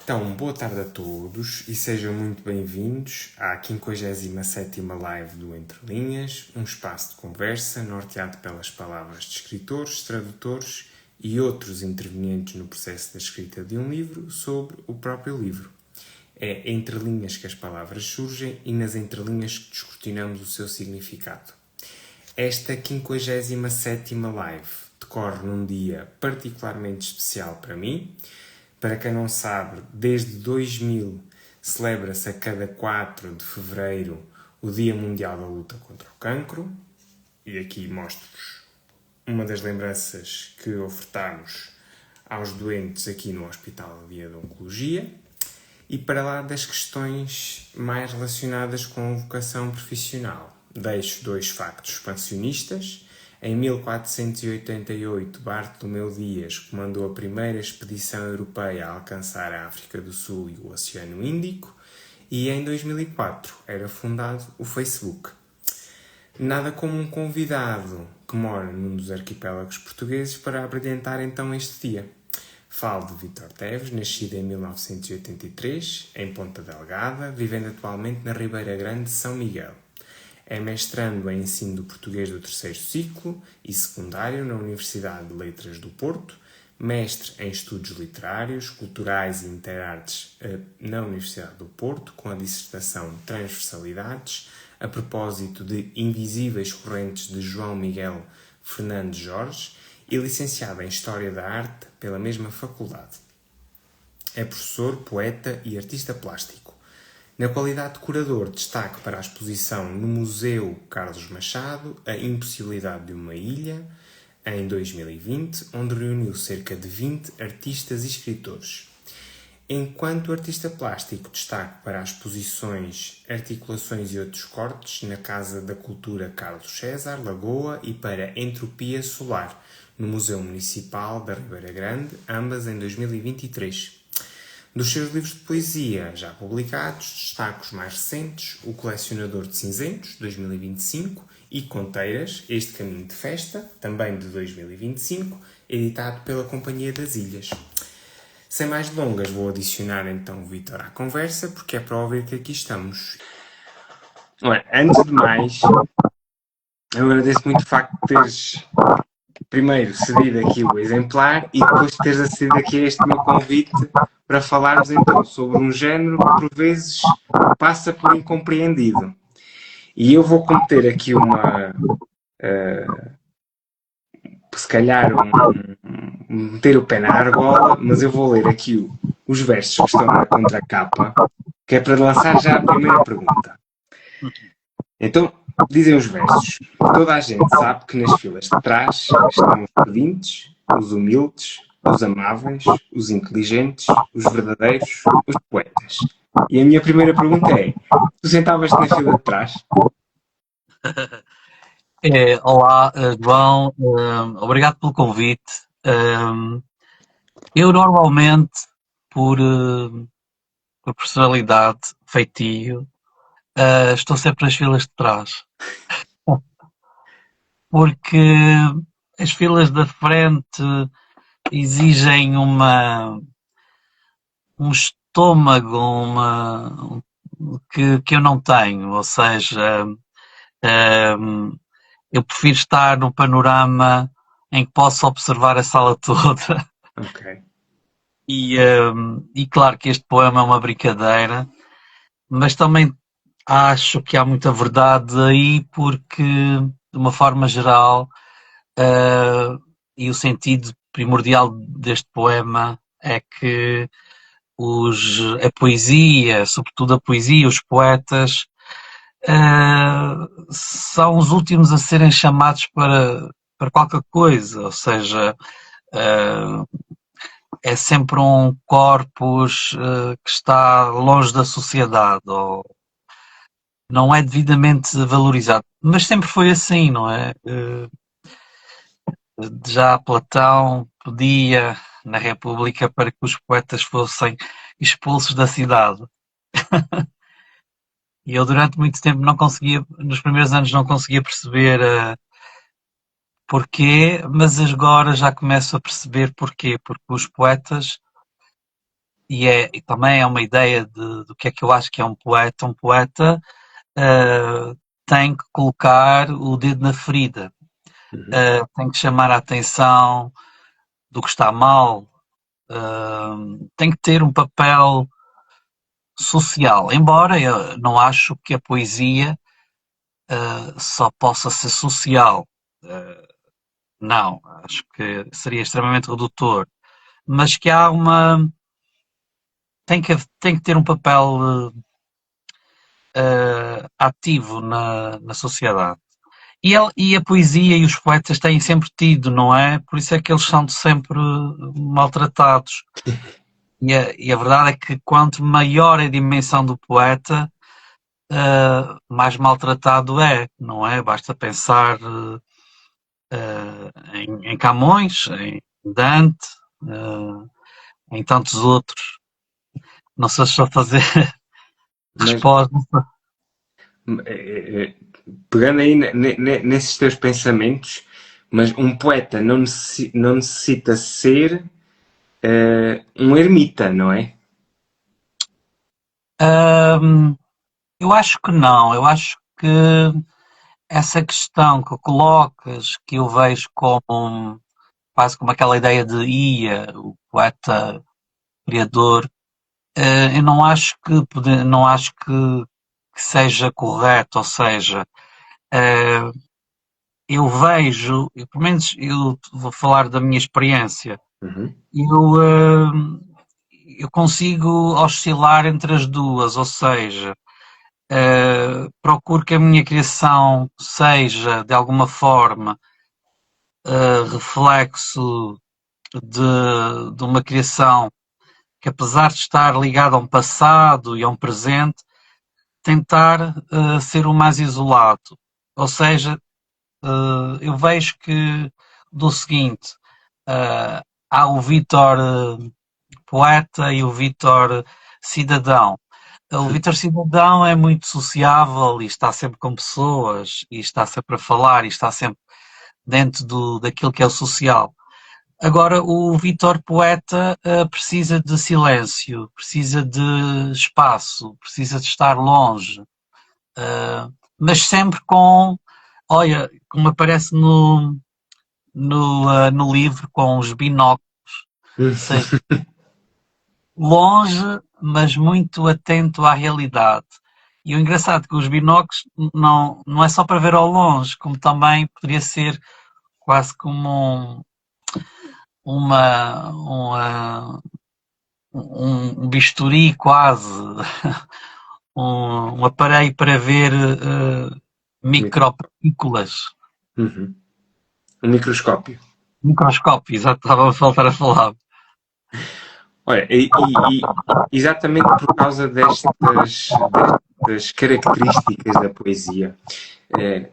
Então, boa tarde a todos e sejam muito bem-vindos à 57ª live do Entre Linhas, um espaço de conversa norteado pelas palavras de escritores, tradutores e outros intervenientes no processo da escrita de um livro sobre o próprio livro. É entre linhas que as palavras surgem e nas entrelinhas que descortinamos o seu significado. Esta 57ª live decorre num dia particularmente especial para mim. Para quem não sabe, desde 2000 celebra-se a cada 4 de fevereiro o Dia Mundial da Luta contra o Cancro. E aqui mostro-vos uma das lembranças que ofertamos aos doentes aqui no Hospital Dia de Oncologia. E para lá das questões mais relacionadas com a vocação profissional, deixo 2 factos expansionistas. Em 1488, Bartolomeu Dias comandou a primeira expedição europeia a alcançar a África do Sul e o Oceano Índico, e em 2004 era fundado o Facebook. Nada como um convidado que mora num dos arquipélagos portugueses para abrilhantar então este dia. Falo de Vítor Teves, nascido em 1983, em Ponta Delgada, vivendo atualmente na Ribeira Grande de São Miguel. É mestrando em ensino do português do 3º ciclo e secundário na Universidade de Letras do Porto, mestre em estudos literários, culturais e interartes na Universidade do Porto, com a dissertação Transversalidades, a propósito de Invisíveis Correntes de João Miguel Fernandes Jorge, e licenciado em História da Arte pela mesma faculdade. É professor, poeta e artista plástico. Na qualidade de curador, destaque para a exposição no Museu Carlos Machado, A Impossibilidade de uma Ilha, em 2020, onde reuniu cerca de 20 artistas e escritores. Enquanto artista plástico, destaque para as exposições Articulações e Outros Cortes, na Casa da Cultura Carlos César, Lagoa, e para Entropia Solar, no Museu Municipal da Ribeira Grande, ambas em 2023. Dos seus livros de poesia já publicados, destaco os mais recentes, O Colecionador de Cinzentos, 2025, e Conteiras, Este Caminho de Festa, também de 2025, editado pela Companhia das Ilhas. Sem mais delongas, vou adicionar então o Vítor à conversa, porque é para ouvir que aqui estamos. Antes de mais, eu agradeço muito o facto de teres primeiro cedido aqui o exemplar e depois teres acedido aqui a este meu convite para falarmos então sobre um género que por vezes passa por incompreendido. E eu vou cometer aqui se calhar meter o pé na argola, mas eu vou ler aqui os versos que estão na contracapa, que é para lançar já a primeira pergunta. Então, dizem os versos: toda a gente sabe que nas filas de trás estão os pedintes, os humildes, os amáveis, os inteligentes, os verdadeiros, os poetas. E a minha primeira pergunta é: tu sentavas-te na fila de trás? Olá, João, obrigado pelo convite. Eu normalmente, por personalidade, feitio, estou sempre nas filas de trás. Porque as filas da frente exigem um estômago que eu não tenho, ou seja, eu prefiro estar no panorama em que posso observar a sala toda. Ok. E claro que este poema é uma brincadeira, mas também acho que há muita verdade aí, porque, de uma forma geral, e o sentido primordial deste poema é que a poesia, sobretudo a poesia, os poetas, são os últimos a serem chamados para qualquer coisa, ou seja, é sempre um corpus que está longe da sociedade, ou não é devidamente valorizado. Mas sempre foi assim, não é? Já Platão pedia na República para que os poetas fossem expulsos da cidade. E eu durante muito tempo não conseguia, nos primeiros anos não conseguia perceber porquê, mas agora já começo a perceber porquê. Porque os poetas e também é uma ideia do que é que eu acho que é um poeta. Um poeta tem que colocar o dedo na ferida, Uhum. tem que chamar a atenção do que está mal, tem que ter um papel social. Embora eu não acho que a poesia só possa ser social. Não, acho que seria extremamente redutor. Mas que há uma. Tem que ter um papel ativo na sociedade. E a poesia e os poetas têm sempre tido, não é? Por isso é que eles são sempre maltratados. E a verdade é que quanto maior é a dimensão do poeta, mais maltratado é, não é? Basta pensar em Camões, em Dante, em tantos outros. Não sei se estou a fazer Mas resposta. eh, eh, pegando aí nesses teus pensamentos, mas um poeta não necessita ser um ermita, não é? Hum, eu acho que não. Eu acho que essa questão que colocas, que eu vejo como quase como aquela ideia de Ia, o poeta criador, eu não acho que seja correto, ou seja, eh, eu vejo, pelo menos eu vou falar da minha experiência, Uhum. eu, eu consigo oscilar entre as duas, ou seja, procuro que a minha criação seja, de alguma forma, reflexo de uma criação que, apesar de estar ligada a um passado e a um presente, tentar ser o mais isolado. Ou seja, eu vejo que do seguinte, uh, há o Vítor poeta e o Vítor cidadão. O Vítor cidadão é muito sociável e está sempre com pessoas e está sempre a falar e está sempre dentro daquilo que é o social. Agora, o Vítor poeta precisa de silêncio, precisa de espaço, precisa de estar longe, mas sempre com, olha, como aparece no livro, com os binóculos, ou seja, longe, mas muito atento à realidade. E o engraçado é que os binóculos não é só para ver ao longe, como também poderia ser quase como uma, uma, um bisturi quase, um aparelho para ver micropartículas. Uhum. Um microscópio. Microscópio, exato, estava a faltar a falar. Olha, exatamente por causa destas características da poesia, eh,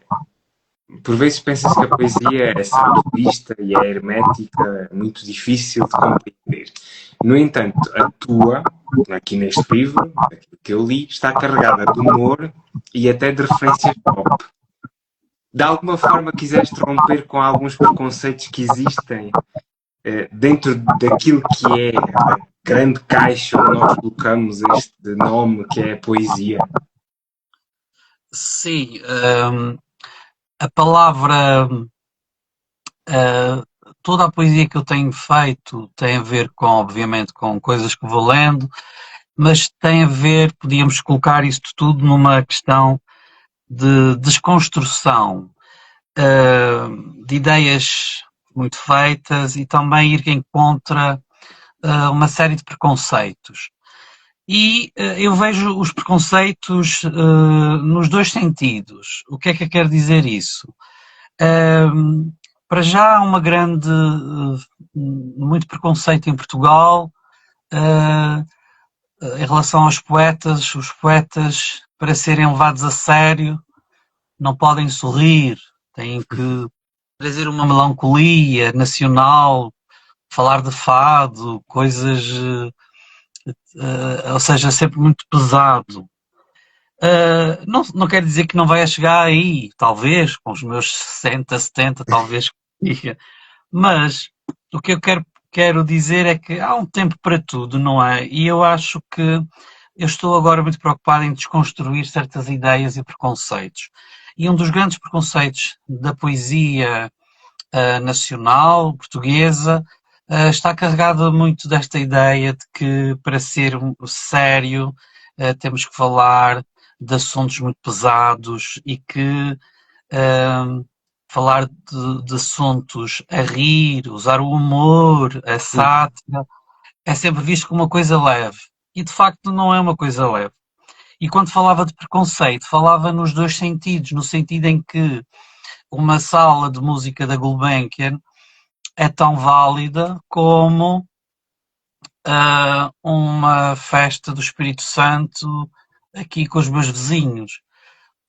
por vezes pensa-se que a poesia é saudosista e é hermética, é muito difícil de compreender. No entanto, a tua, aqui neste livro, aquilo que eu li, está carregada de humor e até de referências pop. De alguma forma quiseste romper com alguns preconceitos que existem dentro daquilo que é a grande caixa onde nós colocamos este nome que é a poesia. Sim, a palavra, toda a poesia que eu tenho feito tem a ver com, obviamente, com coisas que vou lendo, mas tem a ver, podíamos colocar isto tudo numa questão de desconstrução, de ideias muito feitas e também ir em contra uma série de preconceitos. E eu vejo os preconceitos nos dois sentidos. O que é que eu quero dizer isso? Para já há uma grande, muito preconceito em Portugal em relação aos poetas. Os poetas, para serem levados a sério, não podem sorrir, têm que trazer uma melancolia nacional, falar de fado, coisas, ou seja, sempre muito pesado. Não quer dizer que não vai chegar aí, talvez, com os meus 60, 70, talvez, mas o que eu quero quero dizer é que há um tempo para tudo, não é? E eu acho que eu estou agora muito preocupado em desconstruir certas ideias e preconceitos. E um dos grandes preconceitos da poesia nacional, portuguesa, está carregado muito desta ideia de que para ser sério temos que falar de assuntos muito pesados e que falar de assuntos a rir, usar o humor, a sátira, é sempre visto como uma coisa leve. E de facto não é uma coisa leve. E quando falava de preconceito, falava nos dois sentidos, no sentido em que uma sala de música da Gulbenkian é tão válida como uma festa do Espírito Santo aqui com os meus vizinhos.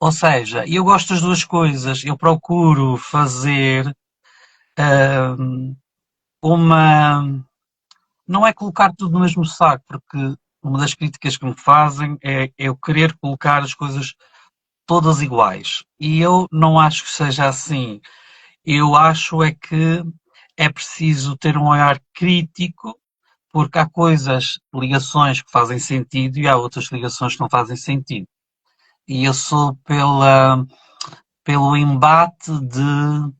Ou seja, eu gosto das duas coisas. Eu procuro fazer uma. Não é colocar tudo no mesmo saco, porque uma das críticas que me fazem é eu querer colocar as coisas todas iguais. E eu não acho que seja assim. Eu acho é que é preciso ter um olhar crítico, porque há coisas, ligações que fazem sentido e há outras ligações que não fazem sentido. E eu sou pelo embate de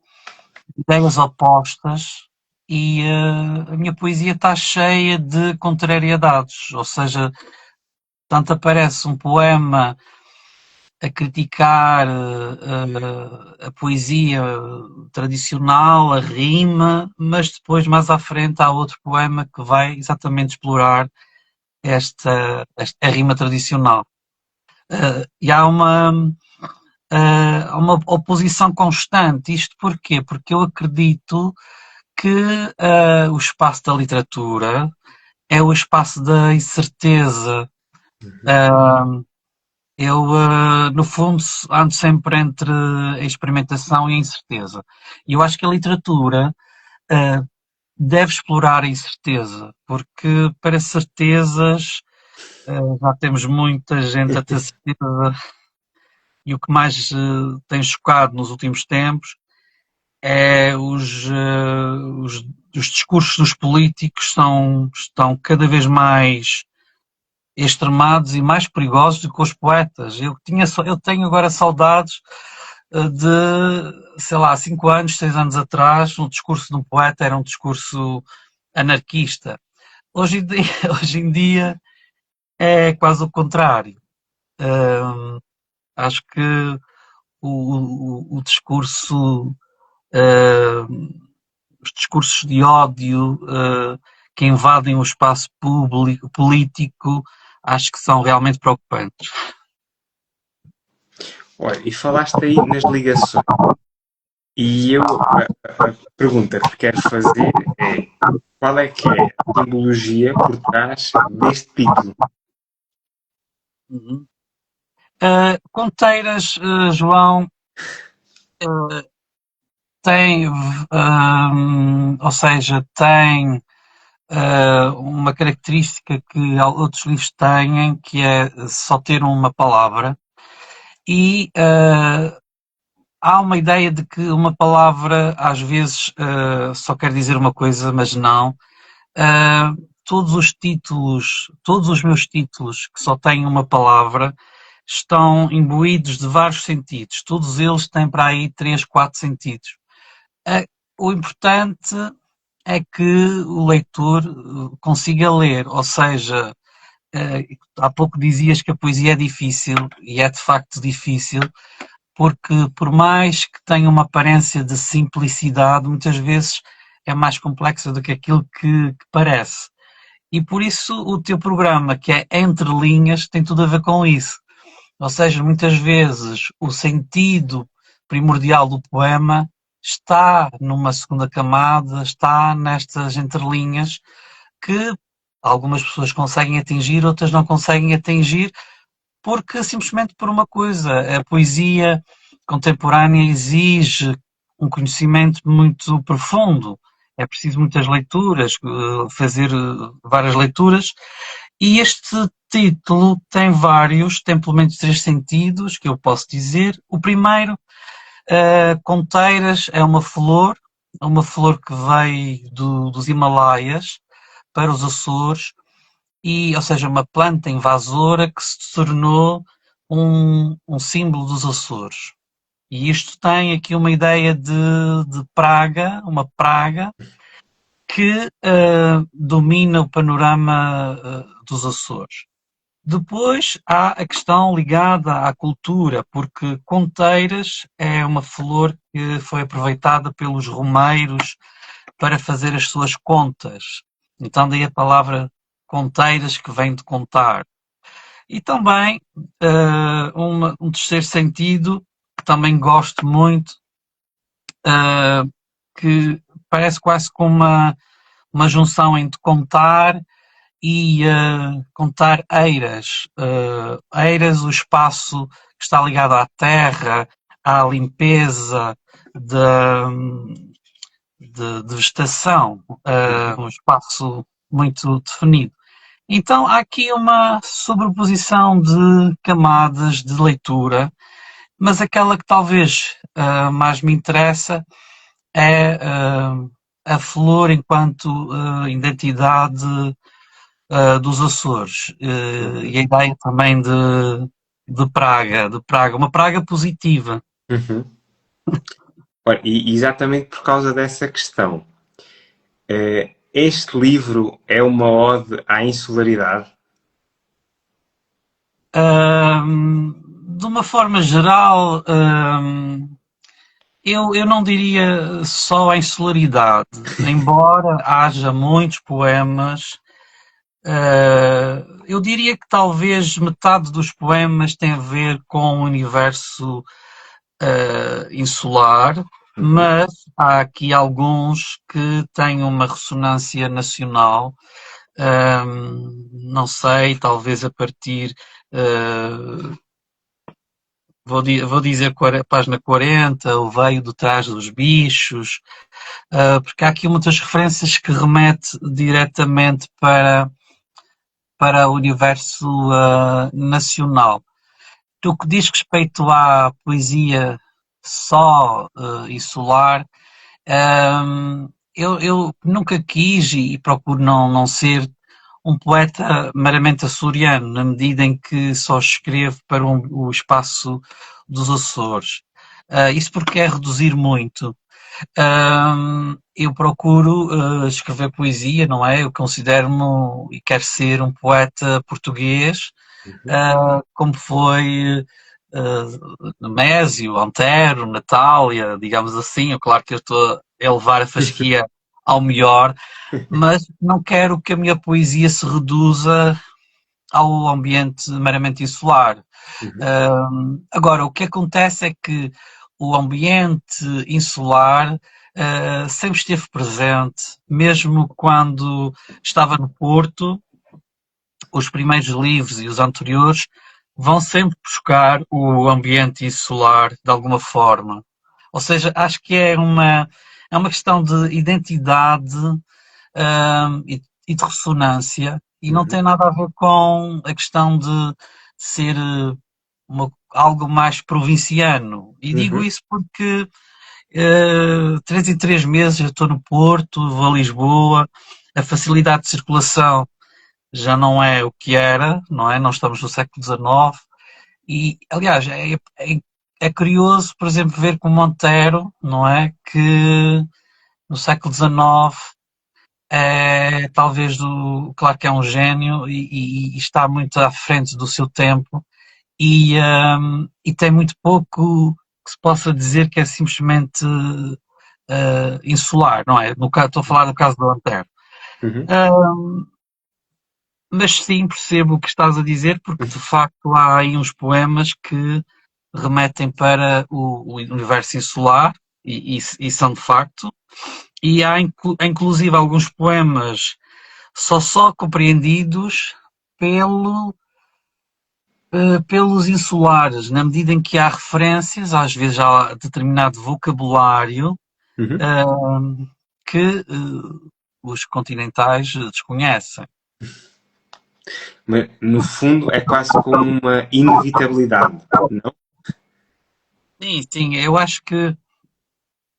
ideias opostas e a minha poesia está cheia de contrariedades, ou seja, tanto aparece um poema a criticar a poesia tradicional, a rima, mas depois mais à frente há outro poema que vai exatamente explorar a rima tradicional. E há uma oposição constante. Isto porquê? Porque eu acredito que o espaço da literatura é o espaço da incerteza. Eu, no fundo, ando sempre entre a experimentação e a incerteza. E eu acho que a literatura deve explorar a incerteza, porque para certezas já temos muita gente a ter certeza. E o que mais tem chocado nos últimos tempos é os discursos dos políticos estão cada vez mais extremados e mais perigosos do que os poetas. Eu tenho agora saudades de, sei lá, 5 anos, 6 anos atrás, o discurso de um poeta era um discurso anarquista. Hoje em dia, hoje em dia é quase o contrário. Acho que o discurso, os discursos de ódio que invadem o espaço público, político, acho que são realmente preocupantes. Olha, e falaste aí nas ligações. E a pergunta que quero fazer é: qual é que é a simbologia por trás deste título? Uhum. Conteiras, João, tem, ou seja, tem uma característica que outros livros têm, que é só ter uma palavra, e há uma ideia de que uma palavra às vezes só quer dizer uma coisa, mas não. Todos os meus títulos que só têm uma palavra estão imbuídos de vários sentidos. Todos eles têm para aí 3, 4 sentidos. O importante é que o leitor consiga ler, ou seja, há pouco dizias que a poesia é difícil, e é de facto difícil, porque por mais que tenha uma aparência de simplicidade, muitas vezes é mais complexa do que aquilo que parece. E por isso o teu programa, que é Entre Linhas, tem tudo a ver com isso. Ou seja, muitas vezes o sentido primordial do poema está numa segunda camada, está nestas entrelinhas que algumas pessoas conseguem atingir, outras não conseguem atingir, porque simplesmente por uma coisa, a poesia contemporânea exige um conhecimento muito profundo. É preciso muitas leituras, fazer várias leituras, e este título tem pelo menos 3 sentidos, que eu posso dizer. O primeiro, Conteiras, é uma flor, uma flor que veio dos Himalaias para os Açores, e, ou seja, uma planta invasora que se tornou um símbolo dos Açores. E isto tem aqui uma ideia de praga, uma praga que domina o panorama dos Açores. Depois há a questão ligada à cultura, porque Conteiras é uma flor que foi aproveitada pelos romeiros para fazer as suas contas. Então daí a palavra Conteiras, que vem de contar. E também um terceiro sentido, que também gosto muito, que parece quase como uma junção entre contar e contar eiras. Eiras, o espaço que está ligado à terra, à limpeza de vegetação, um espaço muito definido. Então há aqui uma sobreposição de camadas de leitura, mas aquela que talvez mais me interessa é a flor enquanto identidade dos Açores e a Uhum. ideia também de Praga, uma Praga positiva. Uhum. Olha, e exatamente por causa dessa questão, este livro é uma ode à insularidade. De uma forma geral, eu não diria só a insularidade, embora haja muitos poemas. Eu diria que talvez metade dos poemas tem a ver com o universo insular, Uhum. mas há aqui alguns que têm uma ressonância nacional. Não sei, talvez a partir. Uh, vou dizer página 40, o veio do trás dos bichos, porque há aqui muitas referências que remete diretamente para o universo nacional. Do que diz respeito à poesia só e solar, eu nunca quis e procuro não ser um poeta meramente açoriano, na medida em que só escrevo para o espaço dos Açores. Isso porque é reduzir muito. Eu procuro escrever poesia, não é? Eu considero-me e quero ser um poeta português, Uhum. como foi Nemésio, Antero, Natália, digamos assim. Claro que eu estou a elevar a fasquia ao melhor, mas não quero que a minha poesia se reduza ao ambiente meramente insular. Uhum. Agora, o que acontece é que o ambiente insular sempre esteve presente, mesmo quando estava no Porto, os primeiros livros e os anteriores vão sempre buscar o ambiente insular de alguma forma. Ou seja, acho que é uma questão de identidade e de ressonância, e não tem Uhum. nada a ver com a questão de ser algo mais provinciano. E digo Uhum. isso porque 3 em 3 meses eu estou no Porto, vou a Lisboa, a facilidade de circulação já não é o que era, não é? Não estamos no século XIX. E, aliás, é curioso, por exemplo, ver com Montero, não é? Que no século XIX é talvez claro que é um gênio e está muito à frente do seu tempo e tem muito pouco que se possa dizer que é simplesmente insular, não é? No caso, estou a falar do caso do Antero. Uhum. Um, mas sim, percebo o que estás a dizer, porque de facto há aí uns poemas que remetem para o universo insular e são de facto, e há inclusive alguns poemas só compreendidos pelo, pelos insulares, na medida em que há referências, às vezes há determinado vocabulário Uhum. que os continentais desconhecem. Mas, no fundo, é quase como uma inevitabilidade, não? Sim, sim, eu acho que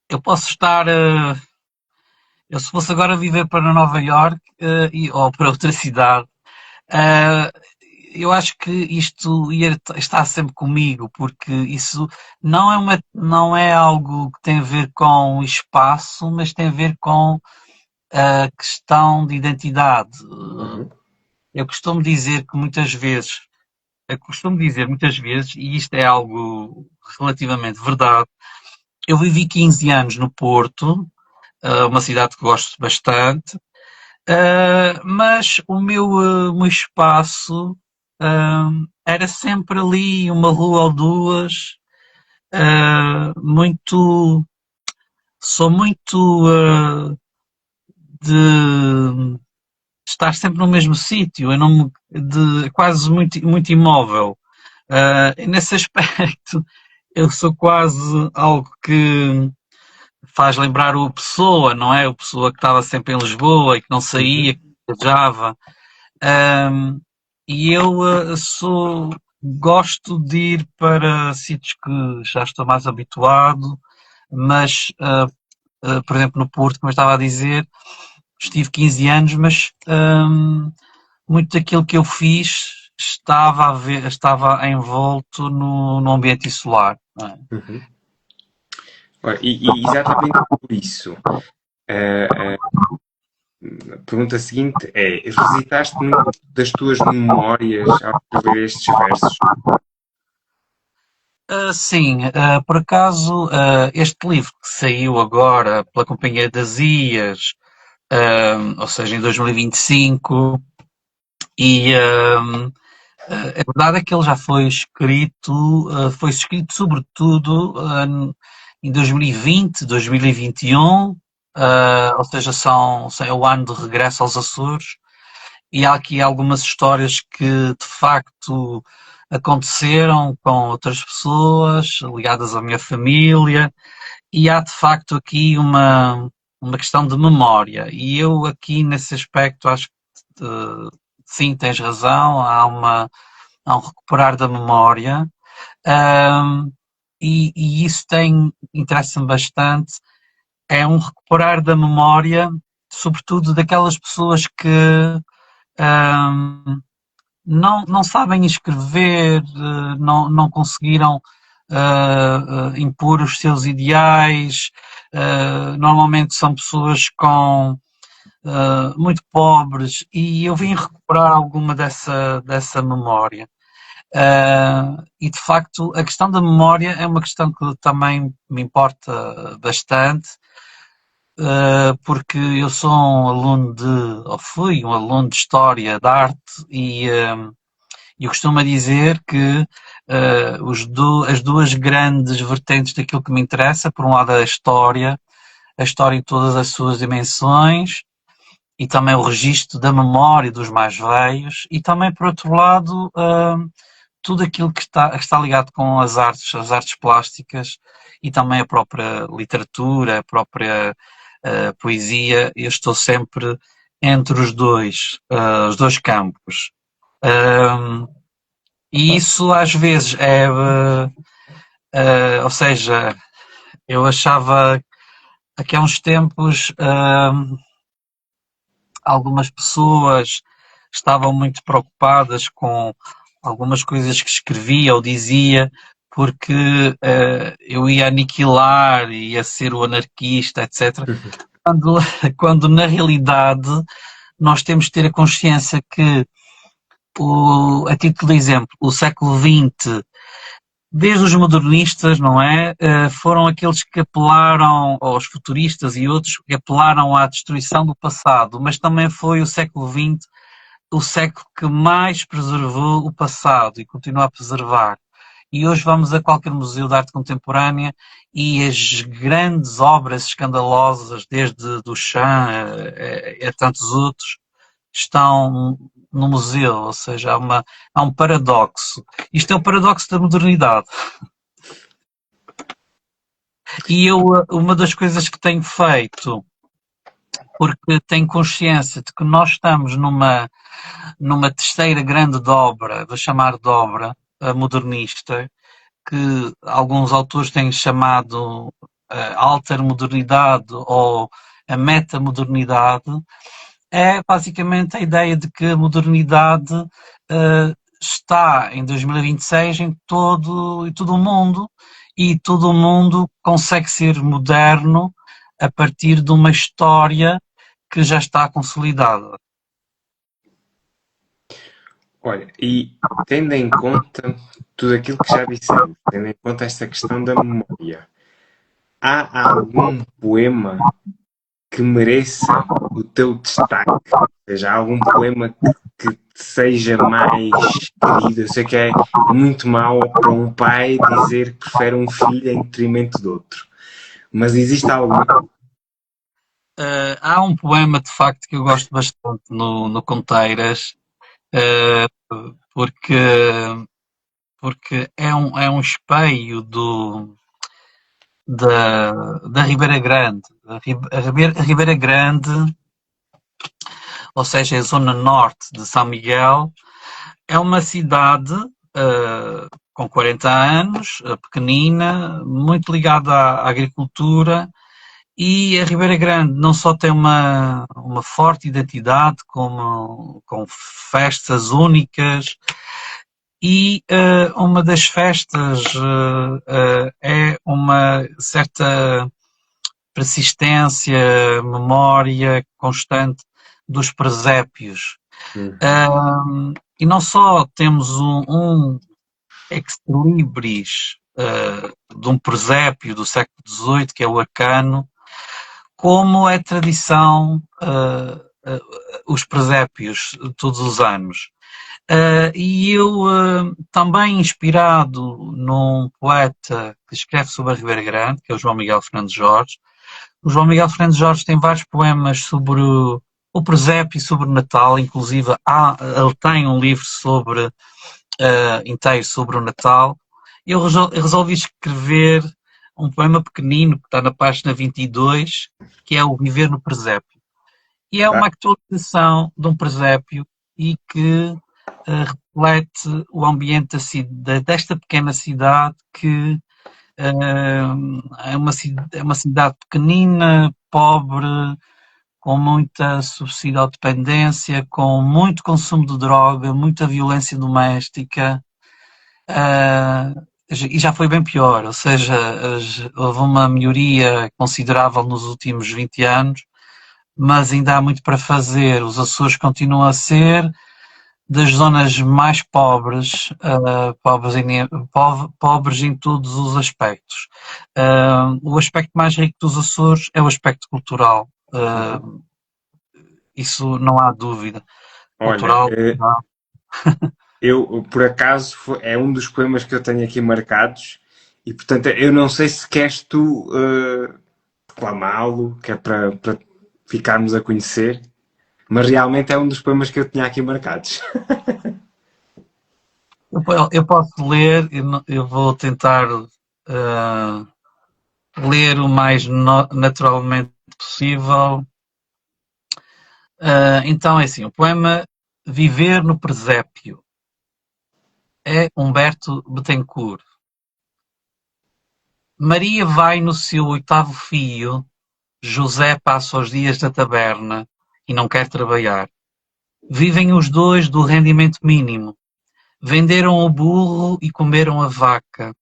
eu posso estar. Eu se fosse agora viver para Nova Iorque ou para outra cidade, eh, eu acho que isto ia estar sempre comigo, porque isso não é algo que tem a ver com espaço, mas tem a ver com a questão de identidade. Uhum. Eu costumo dizer muitas vezes, e isto é algo relativamente verdade, eu vivi 15 anos no Porto, uma cidade que gosto bastante, mas o meu espaço era sempre ali, uma rua ou duas, muito, sou muito de estar sempre no mesmo sítio, eu não quase muito imóvel. Nesse aspecto, eu sou quase algo que faz lembrar o Pessoa, não é? O Pessoa que estava sempre em Lisboa e que não saía, Uhum. que viajava. Um, e eu gosto de ir para sítios que já estou mais habituado, mas, por exemplo, no Porto, como eu estava a dizer, estive 15 anos, mas muito daquilo que eu fiz estava envolto no ambiente insular. Não é? Uhum. Ora, e exatamente por isso, a pergunta seguinte é: revisitaste muito das tuas memórias ao escrever estes versos? Sim, por acaso, este livro que saiu agora pela Companhia das Ias, ou seja, em 2025, e a verdade é que ele já foi escrito sobretudo em 2020, 2021, ou seja, é o ano de regresso aos Açores, e há aqui algumas histórias que de facto aconteceram com outras pessoas ligadas à minha família, e há de facto aqui uma questão de memória. E eu aqui nesse aspecto acho que sim, tens razão, há um recuperar da memória, um, e isso interessa-me bastante, é um recuperar da memória, sobretudo daquelas pessoas que um, não sabem escrever, não conseguiram impor os seus ideais, normalmente são pessoas muito pobres, e eu vim recuperar alguma dessa memória. E de facto, a questão da memória é uma questão que também me importa bastante, porque eu sou um aluno ou fui um aluno de História da Arte, e eu costumo dizer que as duas grandes vertentes daquilo que me interessa, por um lado a história em todas as suas dimensões, e também o registro da memória dos mais velhos, e também, por outro lado, tudo aquilo que está ligado com as artes plásticas e também a própria literatura, a própria poesia. Eu estou sempre entre os dois campos. Um, e isso às vezes ou seja, eu achava que há uns tempos algumas pessoas estavam muito preocupadas com algumas coisas que escrevia ou dizia, porque eu ia aniquilar, ia ser o anarquista, etc. Uhum. Quando, quando na realidade nós temos de ter a consciência que, a título de exemplo, o século XX, desde os modernistas, não é? Foram aqueles que apelaram, aos futuristas e outros, que apelaram à destruição do passado, mas também foi o século XX o século que mais preservou o passado e continua a preservar. E hoje vamos a qualquer museu de arte contemporânea e as grandes obras escandalosas, desde Duchamp a tantos outros, estão no museu, ou seja, há um paradoxo. Isto é o paradoxo da modernidade. E uma das coisas que tenho feito, porque tenho consciência de que nós estamos numa terceira grande dobra, vou chamar de obra modernista, que alguns autores têm chamado altermodernidade ou a metamodernidade, é basicamente a ideia de que a modernidade está em 2026 em todo o mundo, e todo o mundo consegue ser moderno a partir de uma história que já está consolidada. Olha, e tendo em conta tudo aquilo que já dissemos, tendo em conta esta questão da memória, há algum poema que mereça o teu destaque? Ou seja, há algum poema que te seja mais querido? Eu sei que é muito mau para um pai dizer que prefere um filho em detrimento de outro, mas existe algum? Há um poema, de facto, que eu gosto bastante no Conteiras, porque, porque é um espelho da Ribeira Grande. A Ribeira Grande, ou seja, a zona norte de São Miguel, é uma cidade com 40 anos, pequenina, muito ligada à agricultura. E a Ribeira Grande não só tem uma forte identidade, como com festas únicas, e uma das festas é uma certa persistência, memória constante dos presépios. Uhum. E não só temos um ex-libris de um presépio do século XVIII, que é o arcano, como é tradição os presépios todos os anos. E eu, também inspirado num poeta que escreve sobre a Ribeira Grande, que é o João Miguel Fernandes Jorge. O João Miguel Fernandes Jorge tem vários poemas sobre o presépio e sobre o Natal, inclusive ele tem um livro inteiro sobre o Natal. Eu resolvi escrever um poema pequenino, que está na página 22, que é o Viver no Presépio. E é Tá? uma actualização de um presépio e que reflete o ambiente desta pequena cidade que é uma cidade pequenina, pobre, com muita subsídio-dependência, com muito consumo de droga, muita violência doméstica, e já foi bem pior, ou seja, houve uma melhoria considerável nos últimos 20 anos, mas ainda há muito para fazer. Os Açores continuam a ser das zonas mais pobres, pobres em todos os aspectos. O aspecto mais rico dos Açores é o aspecto cultural. Isso não há dúvida. Olha, Cultural. eu por acaso é um dos poemas que eu tenho aqui marcados e portanto eu não sei se queres tu declamá-lo, que é para ficarmos a conhecer, mas realmente é um dos poemas que eu tinha aqui marcados. Eu posso ler, eu vou tentar ler o mais naturalmente possível. Então é assim, o poema Viver no Presépio é Humberto Betancourt. Maria vai no seu 8º filho, José passa os dias na taberna e não quer trabalhar. Vivem os dois do rendimento mínimo. Venderam o burro e comeram a vaca.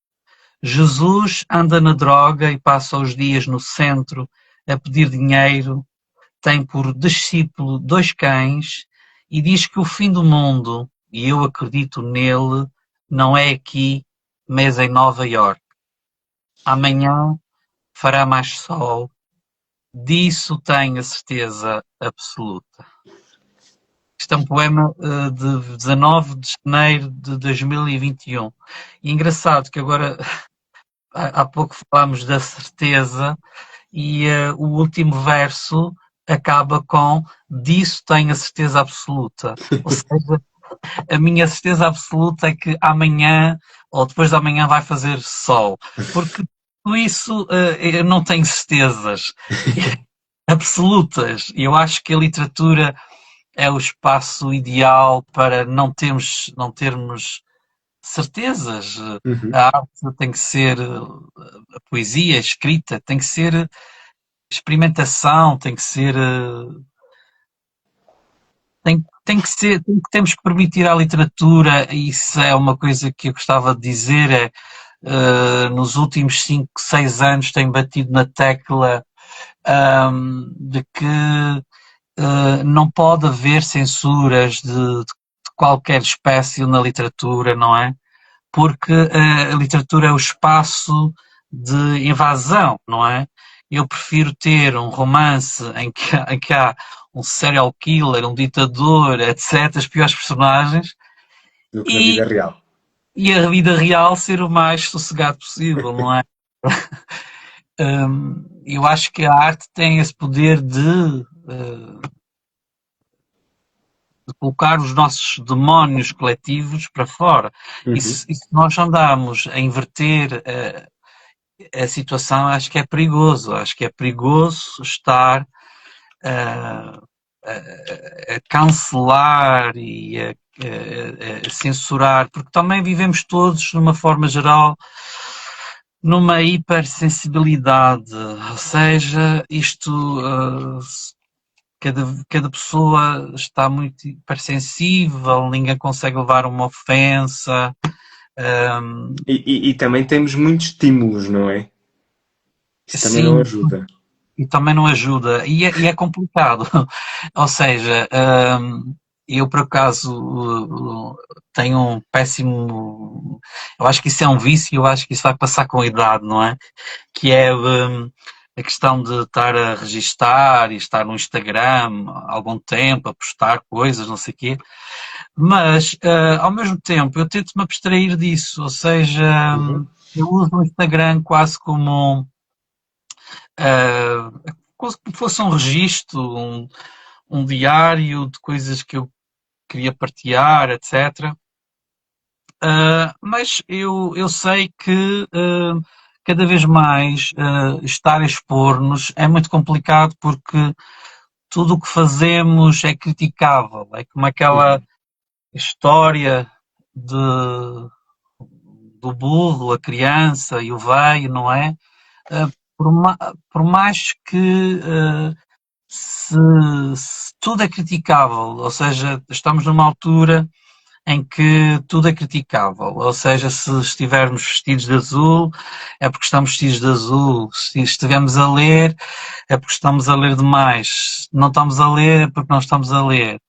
Jesus anda na droga e passa os dias no centro a pedir dinheiro. Tem por discípulo 2 cães e diz que o fim do mundo, e eu acredito nele, não é aqui, mas em Nova Iorque. Amanhã fará mais sol, disso tenho a certeza absoluta. Isto é um poema de 19 de janeiro de 2021. E engraçado que agora, há pouco falámos da certeza, e o último verso acaba com disso tenho a certeza absoluta. Ou seja, a minha certeza absoluta é que amanhã ou depois de amanhã vai fazer sol. Porque com isso eu não tenho certezas absolutas. E eu acho que a literatura é o espaço ideal para não termos certezas. Uhum. A arte tem que ser, a poesia, a escrita, tem que ser experimentação, tem que ser. Temos que permitir à literatura, e isso é uma coisa que eu gostava de dizer, nos últimos 5, 6 anos tenho batido na tecla de que não pode haver censuras de qualquer espécie na literatura, não é? Porque a literatura é o espaço de invasão, não é? Eu prefiro ter um romance em que há um serial killer, um ditador, etc., as piores personagens, do que na e, vida real. e a vida real ser o mais sossegado possível, não é? Eu acho que a arte tem esse poder de colocar os nossos demónios coletivos para fora. Uhum. E se nós andarmos a inverter a situação, acho que é perigoso. Acho que é perigoso estar a cancelar e a censurar, porque também vivemos todos, de uma forma geral, numa hipersensibilidade, ou seja, cada pessoa está muito hipersensível, ninguém consegue levar uma ofensa. E também temos muitos estímulos, não é? Isso também não Sim, ajuda. e também não ajuda, e é complicado. Ou seja, eu por acaso tenho um péssimo. Eu acho que isso é um vício, eu acho que isso vai passar com a idade, não é? Que é a questão de estar a registar e estar no Instagram há algum tempo, a postar coisas, não sei o quê, mas ao mesmo tempo eu tento me abstrair disso, ou seja, Uhum. eu uso o Instagram quase como fosse um registro, um diário de coisas que eu queria partilhar, etc. Mas eu sei que cada vez mais estar a expor-nos é muito complicado porque tudo o que fazemos é criticável. É como aquela Uhum. história de, do burro, a criança e o veio, não é? Uh, por mais que se, se tudo é criticável, ou seja, estamos numa altura em que tudo é criticável, ou seja, se estivermos vestidos de azul, é porque estamos vestidos de azul, se estivermos a ler, é porque estamos a ler demais, se não estamos a ler, é porque não estamos a ler.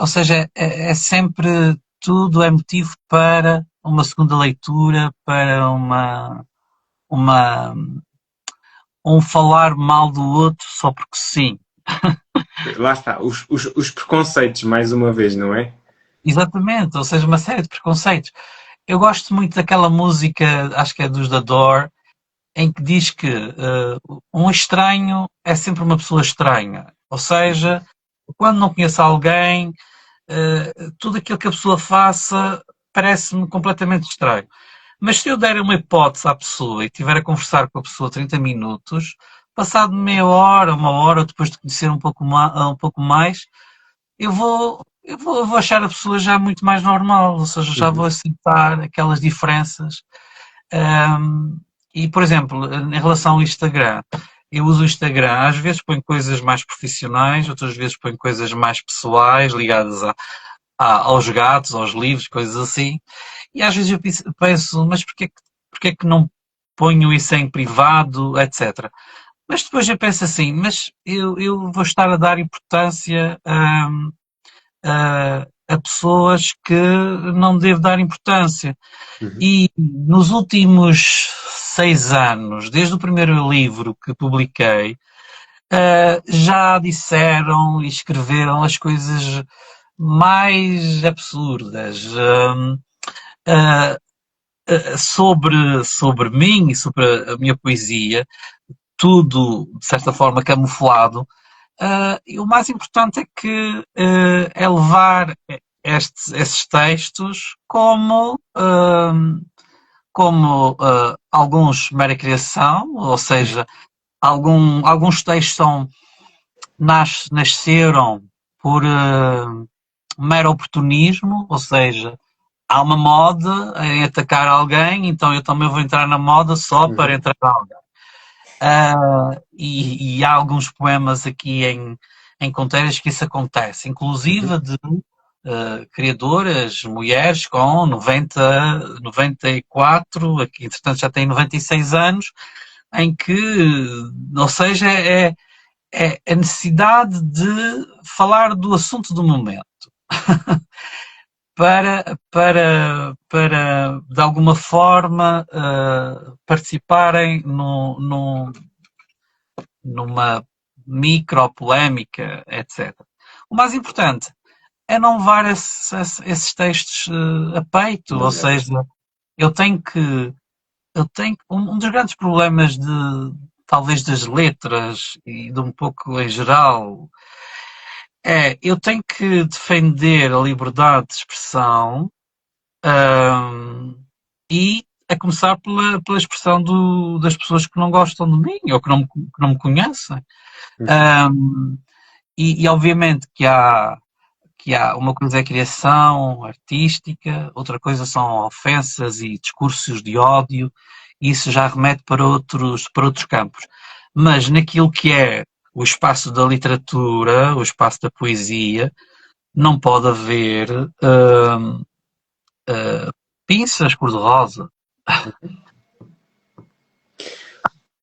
Ou seja, é sempre, tudo é motivo para uma segunda leitura, para uma, um falar mal do outro só porque sim. Lá está, os preconceitos, mais uma vez, não é? Exatamente, ou seja, uma série de preconceitos. Eu gosto muito daquela música, acho que é dos da Door, em que diz que um estranho é sempre uma pessoa estranha. Ou seja, quando não conheço alguém, tudo aquilo que a pessoa faça parece-me completamente estranho. Mas se eu der uma hipótese à pessoa e estiver a conversar com a pessoa 30 minutos, passado meia hora, uma hora, depois de conhecer um pouco mais, eu vou achar a pessoa já muito mais normal, ou seja, já vou Uhum. aceitar aquelas diferenças. Um, e, por exemplo, em relação ao Instagram, eu uso o Instagram, às vezes ponho coisas mais profissionais, outras vezes ponho coisas mais pessoais, ligadas aos gatos, aos livros, coisas assim. E às vezes eu penso, mas porquê que não ponho isso em privado, etc. Mas depois eu penso assim, mas eu vou estar a dar importância a pessoas que não devo dar importância. Uhum. E nos últimos 6 anos, desde o primeiro livro que publiquei, já disseram e escreveram as coisas mais absurdas sobre mim e sobre a minha poesia, tudo de certa forma camuflado. E o mais importante é que é levar esses textos como alguns mera criação, ou seja, alguns textos nasceram por mero oportunismo, ou seja, há uma moda em atacar alguém, então eu também vou entrar na moda só para Uhum. entrar alguém. E há alguns poemas aqui em conteiras que isso acontece, inclusive de criadoras, mulheres com 90, 94, aqui entretanto já têm 96 anos, em que, ou seja, é a necessidade de falar do assunto do momento. Para de alguma forma participarem numa micro-polémica, etc. O mais importante é não levar esses textos a peito, ou Exato. seja, eu tenho que, um dos grandes problemas talvez das letras e de um pouco em geral, eu tenho que defender a liberdade de expressão, e a começar pela expressão das pessoas que não gostam de mim ou que não me conhecem. Uhum. E obviamente que há uma coisa é a criação artística, outra coisa são ofensas e discursos de ódio, e isso já remete para outros campos. Mas naquilo que é o espaço da literatura, o espaço da poesia, não pode haver pinças cor-de-rosa.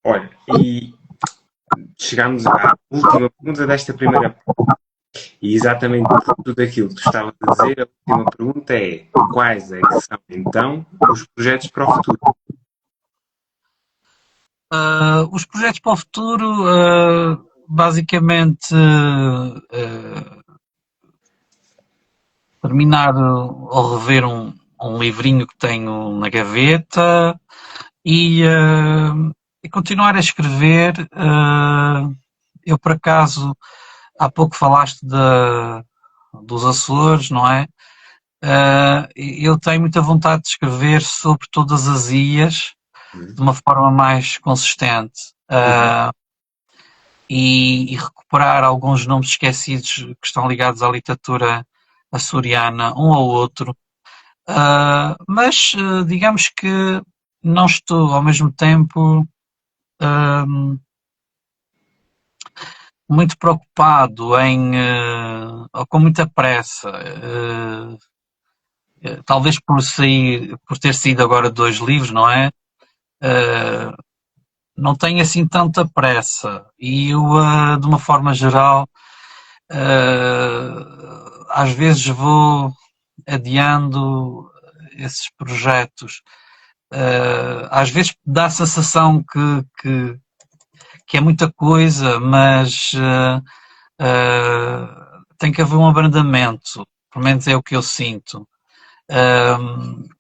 Olha, e chegamos à última pergunta desta primeira parte. E exatamente por tudo aquilo que tu estavas a dizer, a última pergunta é: quais é que são então os projetos para o futuro? Os projetos para o futuro, basicamente, terminar ou rever um livrinho que tenho na gaveta e continuar a escrever. Eu, por acaso, há pouco falaste dos Açores, não é? Eu tenho muita vontade de escrever sobre todas as ilhas de Uhum. uma forma mais consistente. Uhum. E recuperar alguns nomes esquecidos que estão ligados à literatura açoriana, um ou outro. Mas digamos que não estou ao mesmo tempo muito preocupado ou com muita pressa. Talvez por ter saído agora 2 livros, não é? Não tenho assim tanta pressa. E eu, de uma forma geral, às vezes vou adiando esses projetos. Às vezes dá a sensação que é muita coisa, mas tem que haver um abrandamento, pelo menos é o que eu sinto.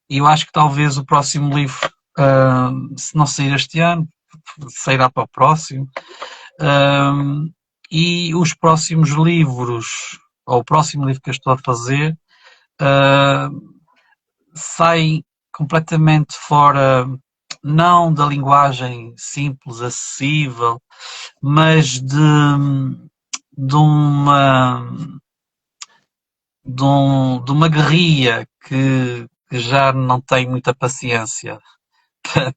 E eu acho que talvez o próximo livro, se não sair este ano, sairá para o próximo. E os próximos livros, ou o próximo livro que eu estou a fazer, sai completamente fora, não da linguagem simples, acessível, mas de uma de uma guerrilha que já não tenho muita paciência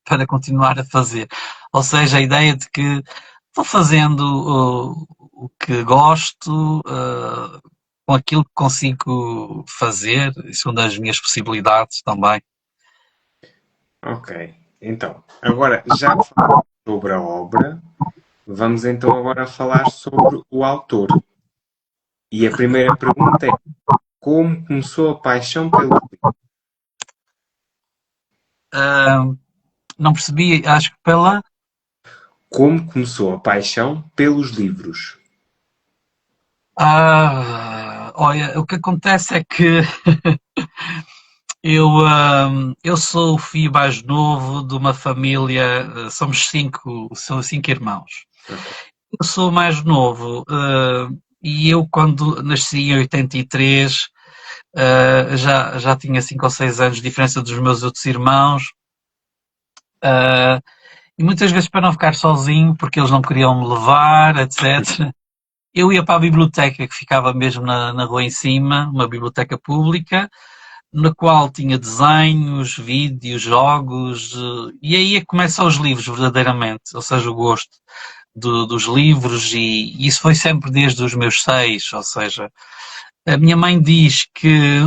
para continuar a fazer. Ou seja, a ideia de que vou fazendo o que gosto, com aquilo que consigo fazer, segundo as minhas possibilidades também. Ok, então, agora já falamos sobre a obra, vamos então agora falar sobre o autor. E a primeira pergunta é: como começou a paixão pelo livro? Não percebi, acho que pela. Como começou a paixão pelos livros? Olha, o que acontece é que eu sou o filho mais novo de uma família, são cinco irmãos. Ok. Eu sou o mais novo, e eu quando nasci em 83, já tinha 5 ou 6 anos de diferença dos meus outros irmãos, e muitas vezes para não ficar sozinho, porque eles não queriam me levar, etc. Eu ia para a biblioteca que ficava mesmo na rua em cima, uma biblioteca pública, na qual tinha desenhos, vídeos, jogos, e aí é que começam os livros verdadeiramente, ou seja, o gosto dos livros, e isso foi sempre desde os meus 6, ou seja, a minha mãe diz que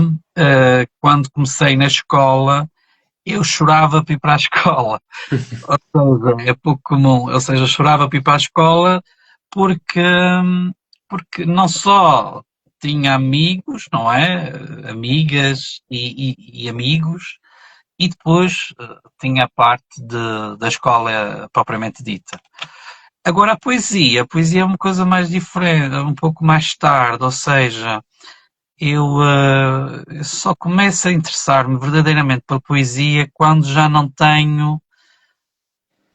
quando comecei na escola eu chorava para ir para a escola, ou seja, é pouco comum, ou seja, eu chorava para ir para a escola porque, porque não só tinha amigos, não é? Amigas e amigos, e depois tinha a parte da escola propriamente dita. Agora a poesia é uma coisa mais diferente, um pouco mais tarde, ou seja, eu só começo a interessar-me verdadeiramente pela poesia quando já não tenho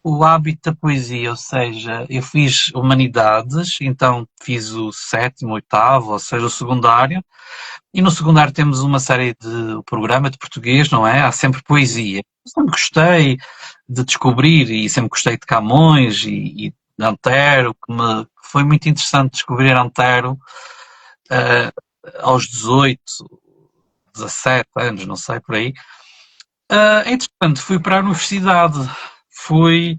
o hábito da poesia, ou seja, eu fiz humanidades, então fiz o sétimo, oitavo, ou seja, o secundário, e no secundário temos uma série de programa de português, não é? Há sempre poesia. Eu sempre gostei de descobrir e sempre gostei de Camões e de Antero, que foi muito interessante descobrir Antero aos 18, 17 anos, não sei, por aí. Entretanto, fui para a universidade, fui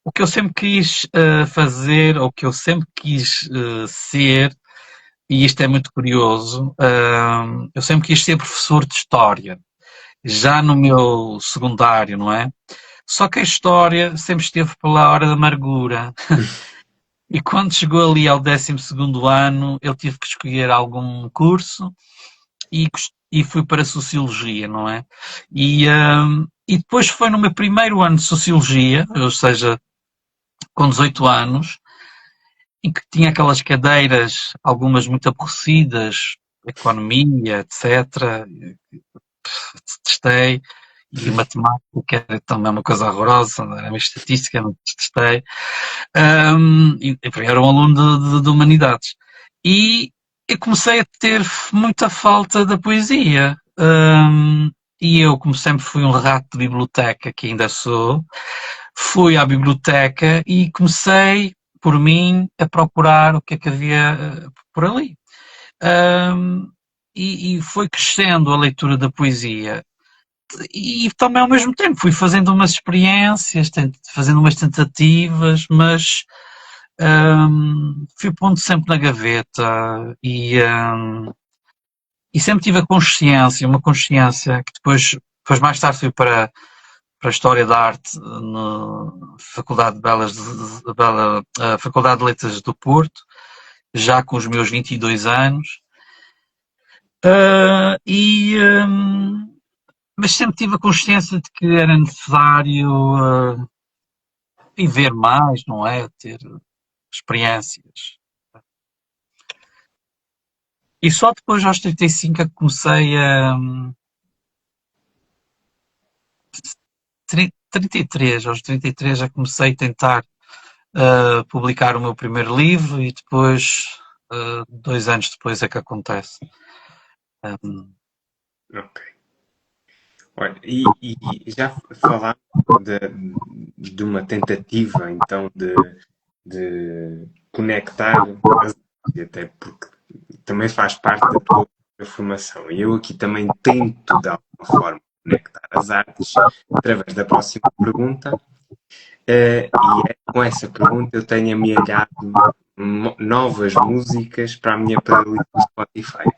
o que eu sempre quis fazer, ou que eu sempre quis ser, e isto é muito curioso, eu sempre quis ser professor de História, já no meu secundário, não é? Só que a História sempre esteve pela hora da amargura, e quando chegou ali ao 12º ano, eu tive que escolher algum curso, e fui para a Sociologia, não é? E depois foi no meu primeiro ano de Sociologia, ou seja, com 18 anos, em que tinha aquelas cadeiras, algumas muito aborrecidas, economia, etc. Detestei. E matemática era também uma coisa horrorosa, era uma estatística, não detestei. E era um aluno de humanidades. E eu comecei a ter muita falta da poesia. E eu, como sempre fui um rato de biblioteca, que ainda sou, fui à biblioteca e comecei, por mim, a procurar o que é que havia por ali. E foi crescendo a leitura da poesia. E também, ao mesmo tempo, fui fazendo umas experiências, fazendo umas tentativas, mas fui pondo sempre na gaveta e sempre tive a consciência, uma consciência que depois mais tarde fui para a História da Arte na Faculdade de Belas, Faculdade de Letras do Porto, já com os meus 22 anos. Mas sempre tive a consciência de que era necessário viver mais, não é? Ter experiências. E só depois, aos 35, é que comecei a. 33, aos 33 já comecei a tentar publicar o meu primeiro livro e depois, 2 anos depois, é que acontece. Ok. Olha, e já falámos de uma tentativa, então, de conectar as artes, até porque também faz parte da tua formação. E eu aqui também tento, de alguma forma, conectar as artes através da próxima pergunta. E com essa pergunta eu tenho amealhado novas músicas para a minha playlist do Spotify.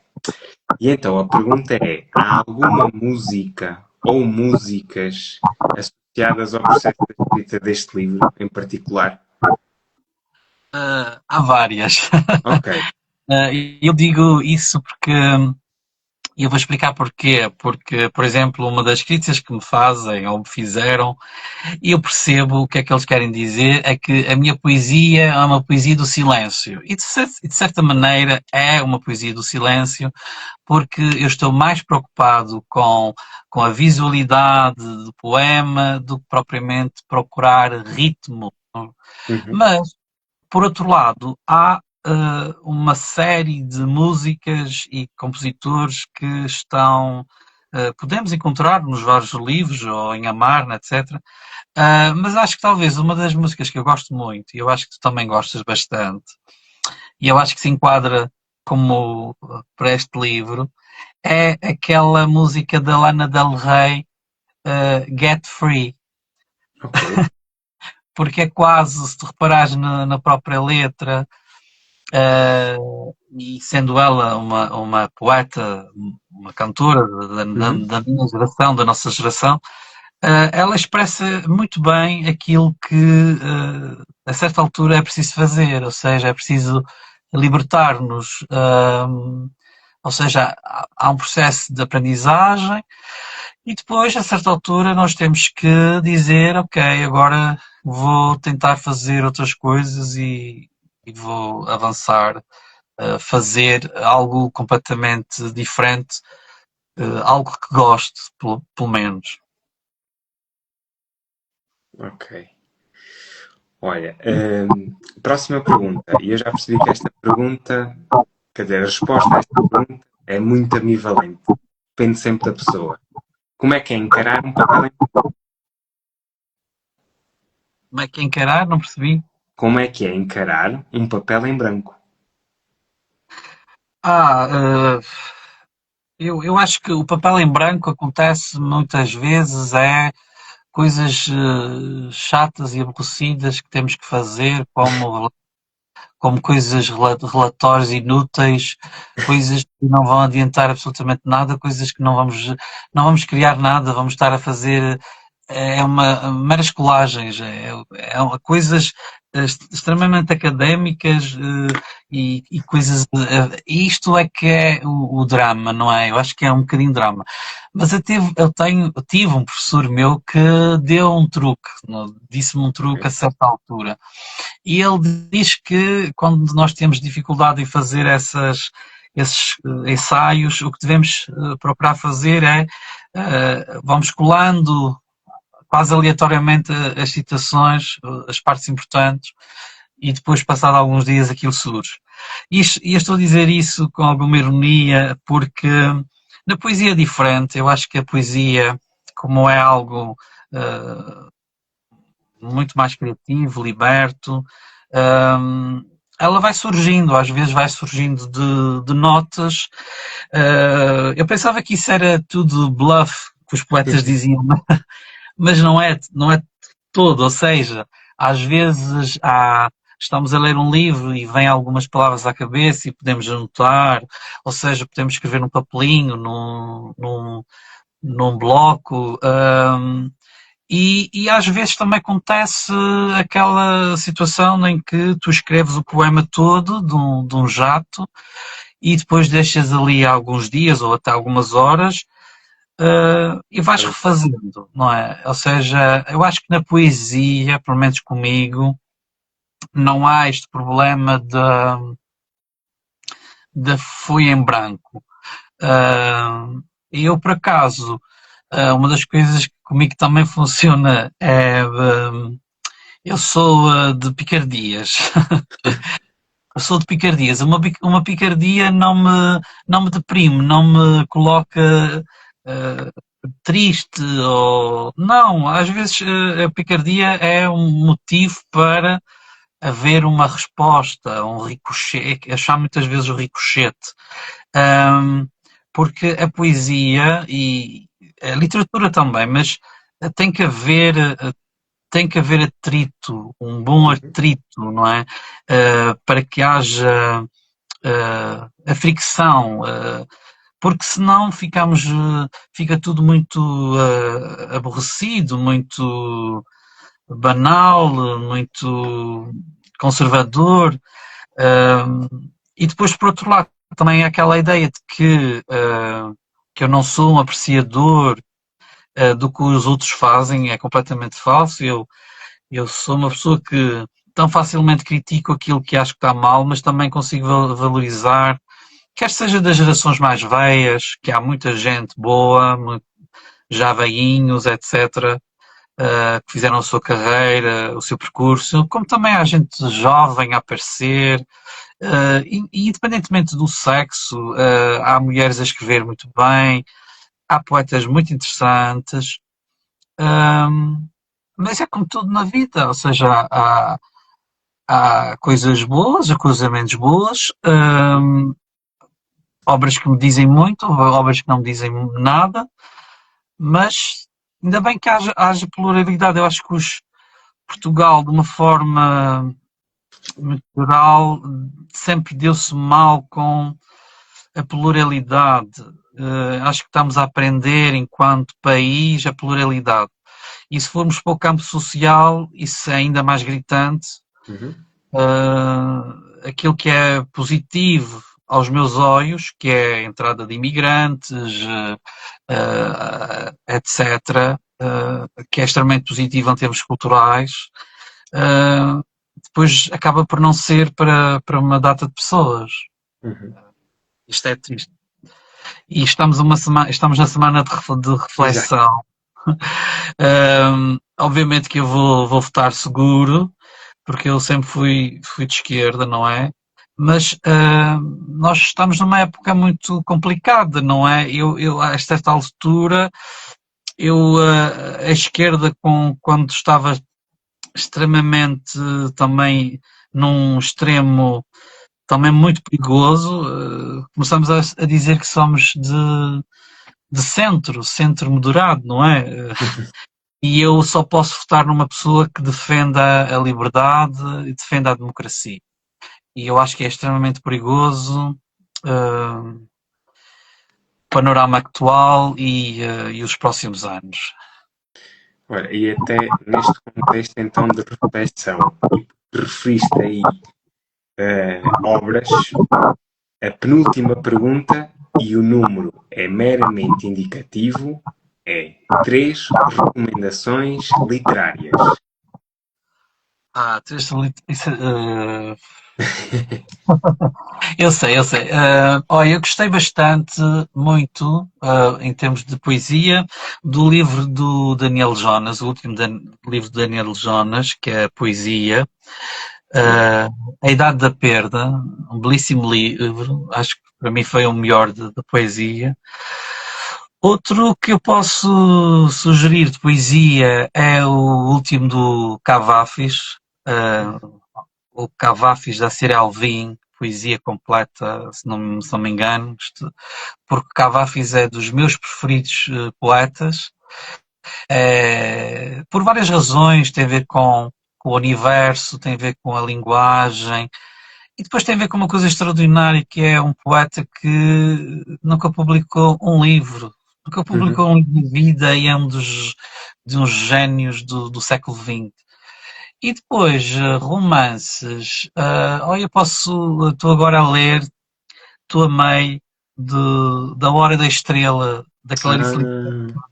E então a pergunta é: há alguma música ou músicas associadas ao processo de escrita deste livro em particular? Há várias. Ok. Eu digo isso porque. E eu vou explicar porquê. Porque, por exemplo, uma das críticas que me fazem ou me fizeram, e eu percebo o que é que eles querem dizer, é que a minha poesia é uma poesia do silêncio. E de certa maneira é uma poesia do silêncio, porque eu estou mais preocupado com a visualidade do poema do que propriamente procurar ritmo. Uhum. Mas, por outro lado, há uma série de músicas e compositores que estão. Podemos encontrar nos vários livros ou em Amarna, etc. Mas acho que talvez uma das músicas que eu gosto muito, e eu acho que tu também gostas bastante, e eu acho que se enquadra como para este livro, é aquela música da Lana Del Rey, Get Free, Ok. porque é quase, se tu reparares na própria letra, e sendo ela uma poeta, uma cantora Uhum. da minha geração, da nossa geração, ela expressa muito bem aquilo que a certa altura é preciso fazer, ou seja, é preciso libertar-nos, ou seja, há um processo de aprendizagem e depois, a certa altura, nós temos que dizer, ok, agora vou tentar fazer outras coisas e vou avançar, fazer algo completamente diferente, algo que goste, pelo menos. Ok. Olha, próxima pergunta. E eu já percebi que esta pergunta, quer dizer, a resposta a esta pergunta é muito ambivalente. Depende sempre da pessoa. Como é que é encarar um papel em... Como é que é encarar? Não percebi. Como é que é encarar um papel em branco? Ah, eu acho que o papel em branco acontece muitas vezes, é coisas chatas e aborrecidas que temos que fazer, como coisas, relatórios inúteis, coisas que não vão adiantar absolutamente nada, coisas que não vamos criar nada, vamos estar a fazer meras colagens, coisas extremamente académicas e coisas. Isto é que é o drama, não é? Eu acho que é um bocadinho drama. Mas eu tive um professor meu que deu um truque, disse-me um truque a Ok. certa altura. E ele diz que quando nós temos dificuldade em fazer esses ensaios, o que devemos procurar fazer é vamos colando quase aleatoriamente as citações, as partes importantes, e depois, passado alguns dias, aquilo surge. E eu estou a dizer isso com alguma ironia, porque na poesia é diferente. Eu acho que a poesia, como é algo muito mais criativo, liberto, ela vai surgindo, às vezes vai surgindo de notas. Eu pensava que isso era tudo bluff, que os poetas diziam, mas não é todo, ou seja, às vezes estamos a ler um livro e vêm algumas palavras à cabeça e podemos anotar, ou seja, podemos escrever num papelinho, num bloco, e às vezes também acontece aquela situação em que tu escreves o poema todo de um jato e depois deixas ali alguns dias ou até algumas horas e vais refazendo, não é? Ou seja, eu acho que na poesia, pelo menos comigo, não há este problema da folha em branco. E eu, por acaso, uma das coisas que comigo também funciona é. Eu sou de picardias. Eu sou de picardias. Uma picardia não me deprime, não me coloca triste ou. Não, às vezes a picardia é um motivo para haver uma resposta, um ricochete, achar muitas vezes o ricochete. Ahm, Porque a poesia e a literatura também, mas tem que haver tem que haver atrito, um bom Uhum. atrito, não é? Para que haja a fricção, porque senão fica tudo muito aborrecido, muito banal, muito conservador. E depois, por outro lado, também há aquela ideia de que eu não sou um apreciador do que os outros fazem, é completamente falso. Eu sou uma pessoa que tão facilmente critico aquilo que acho que está mal, mas também consigo valorizar, quer seja das gerações mais velhas, que há muita gente boa, já velhinhos, etc., que fizeram a sua carreira, o seu percurso, como também há gente jovem a aparecer, e independentemente do sexo, há mulheres a escrever muito bem, há poetas muito interessantes, mas é como tudo na vida, ou seja, há coisas boas, há coisas menos boas. obras que me dizem muito, obras que não me dizem nada, mas ainda bem que haja pluralidade. Eu acho que Portugal, de uma forma muito geral, sempre deu-se mal com a pluralidade. Acho que estamos a aprender, enquanto país, a pluralidade. E se formos para o campo social, isso é ainda mais gritante. Uhum. Aquilo que é positivo aos meus olhos, que é a entrada de imigrantes, etc., que é extremamente positivo em termos culturais, depois acaba por não ser para uma data de pessoas. Uhum. Isto é triste. E estamos na semana de Exato. reflexão. Obviamente que eu vou votar seguro, porque eu sempre fui de esquerda, não é? Mas nós estamos numa época muito complicada, não é? A certa altura, a esquerda, quando estava extremamente também num extremo também muito perigoso, começamos a dizer que somos de centro moderado, não é? E eu só posso votar numa pessoa que defenda a liberdade e defenda a democracia. E eu acho que é extremamente perigoso o panorama actual e os próximos anos. Olha, e até neste contexto então de reflexão, e referiste aí obras, a penúltima pergunta, e o número é meramente indicativo, é três recomendações literárias. Eu sei, eu sei. Olha, eu gostei bastante, muito, em termos de poesia, do livro do Daniel Jonas, o último livro do Daniel Jonas, que é a poesia, A Idade da Perda, um belíssimo livro, acho que para mim foi o melhor da poesia. Outro que eu posso sugerir de poesia é o último do Cavafis, o Cavafis da Cira Alvim, poesia completa, se não me engano, porque Cavafis é dos meus preferidos poetas, por várias razões, tem a ver com o universo, tem a ver com a linguagem, e depois tem a ver com uma coisa extraordinária, que é um poeta que nunca publicou um livro, nunca Uhum. publicou um livro de vida e é de uns génios do século XX. E depois, romances. Olha, estou agora a ler, estou a meio da Hora da Estrela, da Clarice Lispector. Ah,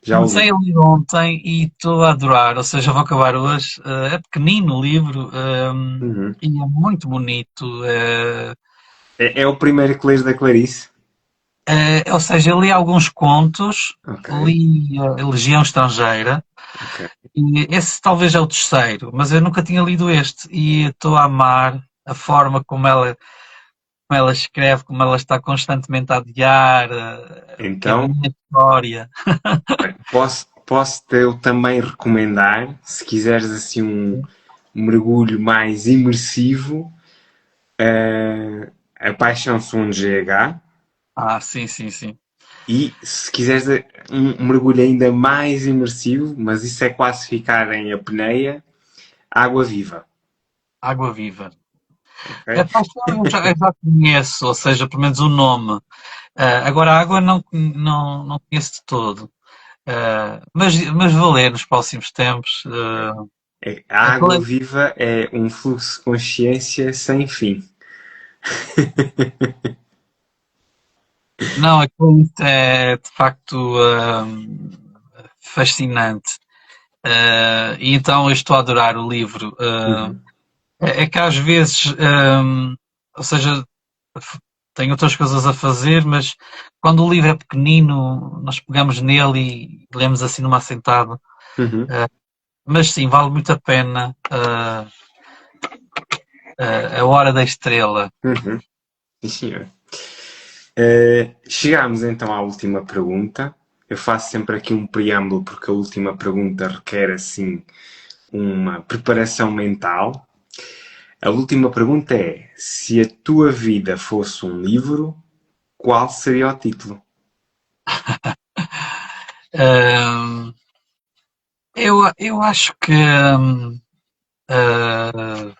já o Comecei li. a ler ontem e estou a adorar, ou seja, vou acabar hoje. É pequenino o livro, Uhum. e é muito bonito. É o primeiro que lês da Clarice? Ou seja, eu li alguns contos, Ok, li a Legião Estrangeira, ok. e esse talvez é o terceiro, mas eu nunca tinha lido este e estou a amar a forma como ela escreve, como ela está constantemente a adiar, que é a Então, minha história. posso-te eu também recomendar, se quiseres assim um mergulho mais imersivo, A Paixão segundo GH. Ah, sim, sim, sim. E se quiseres um mergulho ainda mais imersivo, mas isso é quase ficar em apneia, Água Viva. Água Viva. A Ok? paixão eu já conheço, ou seja, pelo menos o nome. Agora a água não conheço de todo. Mas vou ler nos próximos tempos. A Aquele água viva é um fluxo de consciência sem fim. Não, aquilo é de facto fascinante. E então eu estou a adorar o livro. Uhum. É que às vezes, ou seja, tenho outras coisas a fazer, mas quando o livro é pequenino, nós pegamos nele e lemos assim numa assentada. Uhum. Mas sim, vale muito a pena a Hora da Estrela. Uhum. Sim, senhor. Chegámos então à última pergunta. Eu faço sempre aqui um preâmbulo porque a última pergunta requer assim uma preparação mental. A última pergunta é: se a tua vida fosse um livro, qual seria o título? Ahm, eu acho que ah,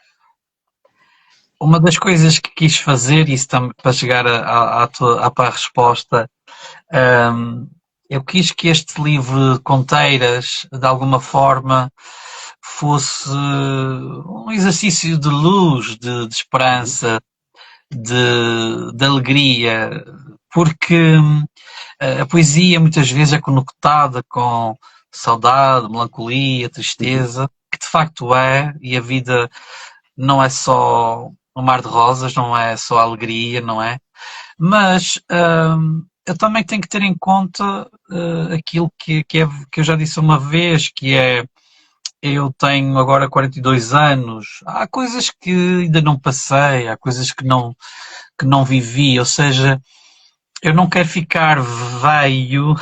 uma das coisas que quis fazer, isso também para chegar à resposta, ahm, eu quis que este livro de conteiras, de alguma forma, fosse um exercício de luz, de Uhum. esperança, de alegria, porque a poesia muitas vezes é conectada com saudade, melancolia, Uhum. tristeza, que de facto é, e a vida não é só um mar de rosas, não é só alegria, não é? Mas eu também tenho que ter em conta aquilo que eu já disse uma vez, que é eu tenho agora 42 anos, há coisas que ainda não passei, há coisas que não vivi, ou seja, eu não quero ficar velho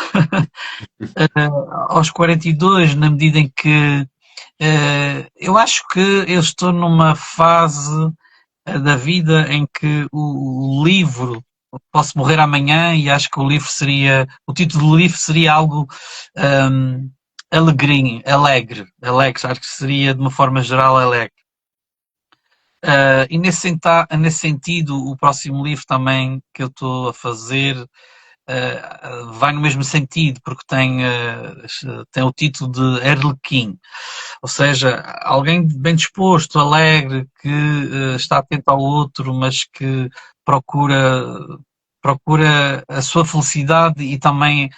aos 42, na medida em que eu acho que eu estou numa fase da vida em que o livro, posso morrer amanhã e acho que o título do livro seria algo um, alegre, acho que seria de uma forma geral alegre. E nesse sentido, o próximo livro também que eu estou a fazer vai no mesmo sentido, porque tem o título de Arlequim, ou seja, alguém bem disposto, alegre, que está atento ao outro, mas que procura, procura a sua felicidade e também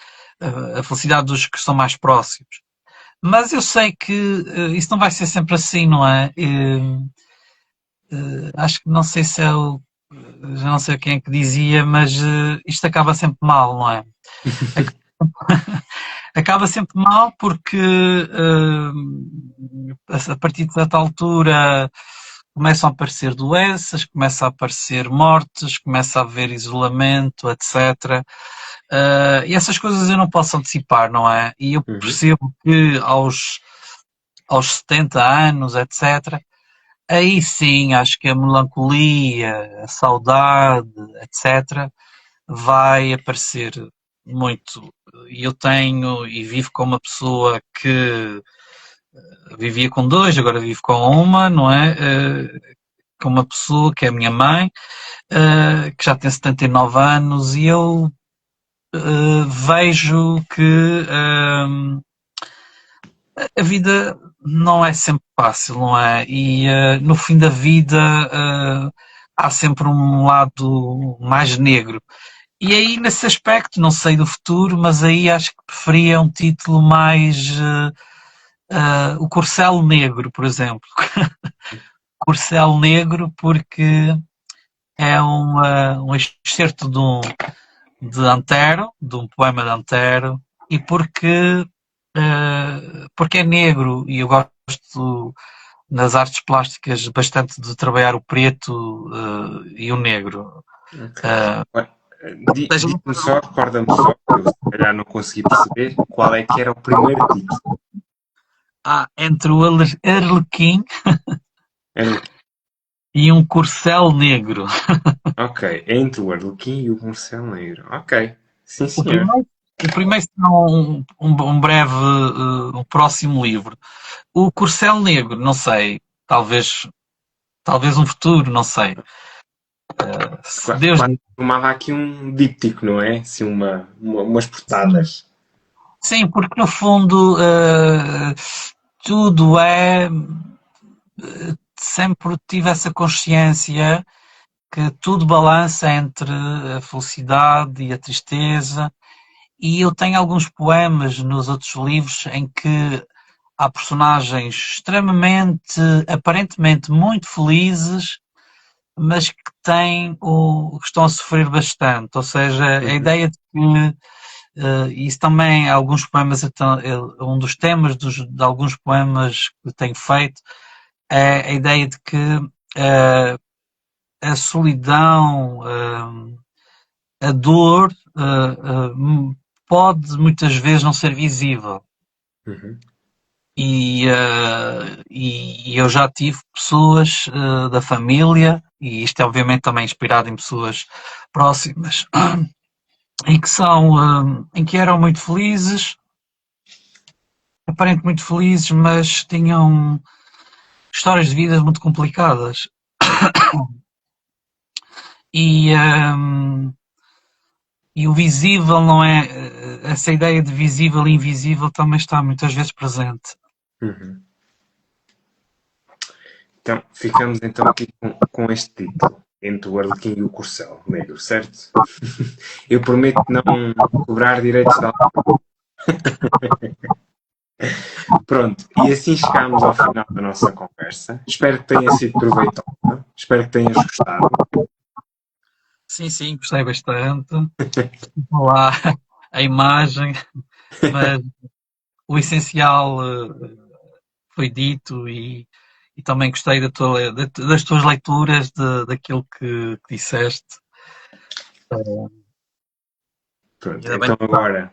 a felicidade dos que estão mais próximos. Mas eu sei que isso não vai ser sempre assim, não é? Acho que não sei se é o. Já não sei quem é que dizia, mas isto acaba sempre mal, não é? Acaba sempre mal porque a partir de certa altura começam a aparecer doenças, começa a aparecer mortes, começa a haver isolamento, etc. E essas coisas eu não posso antecipar, não é? E eu Uhum. percebo que aos 70 anos, etc., aí sim acho que a melancolia, a saudade, etc., vai aparecer muito. E eu tenho e vivo com uma pessoa que vivia com dois, agora vivo com uma, não é? Com uma pessoa que é a minha mãe, que já tem 79 anos, e eu vejo que a vida não é sempre fácil, não é? E no fim da vida há sempre um lado mais negro. E aí, nesse aspecto, não sei do futuro, mas aí acho que preferia um título mais O Corcel Negro, por exemplo. Corcel Negro, porque é um excerto de Antero, de um poema de Antero, e porque é negro e eu gosto nas artes plásticas bastante de trabalhar o preto e o negro. Ok. Uh, Olha, seja, diz-me só, recorda-me só, que eu se calhar não consegui perceber qual é que era o primeiro título. há entre o Arlequim Era o... e um corcel negro. Ok, entre o Arlequim e o Marcelo Negro. Ok, sim O senhor. primeiro, o primeiro será um breve, um próximo livro. O corcel negro, não sei, talvez um futuro, não sei. Se Deus Quase formava aqui um díptico, não é? Assim, umas sim, portadas. sim, porque no fundo tudo é. Sempre tive essa consciência que tudo balança entre a felicidade e a tristeza. E eu tenho alguns poemas nos outros livros em que há personagens extremamente, aparentemente muito felizes, mas que estão a sofrer bastante. Ou seja, a Uhum. ideia de que isso também, alguns poemas, um dos temas de alguns poemas que tenho feito é a ideia de que uh, a solidão, a dor, pode muitas vezes não ser visível. Uhum. E eu já tive pessoas da família, e isto é obviamente também inspirado em pessoas próximas, em que eram muito felizes, aparentemente muito felizes, mas tinham histórias de vida muito complicadas. E, hum, e o visível não é. Essa ideia de visível e invisível também está muitas vezes presente. Uhum. Então, ficamos então aqui com este título, Entre o Arlequim e o Corcel Negro, certo? Eu prometo não cobrar direitos de autor. Pronto, e assim chegamos ao final da nossa conversa. Espero que tenha sido proveitosa, espero que tenhas gostado. Sim, sim, gostei bastante. Lá a imagem, mas o essencial foi dito e também gostei das tuas leituras, daquilo que disseste. Pronto, Ainda bem então que agora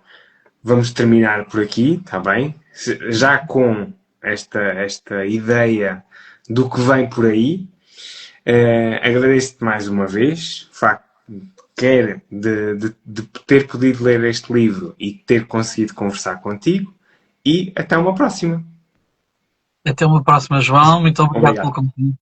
vamos terminar por aqui, está bem? Já com esta ideia do que vem por aí. Agradeço-te mais uma vez o facto quer de ter podido ler este livro e ter conseguido conversar contigo. E até uma próxima. até uma próxima, João. Muito obrigado pelo Obrigado. convite.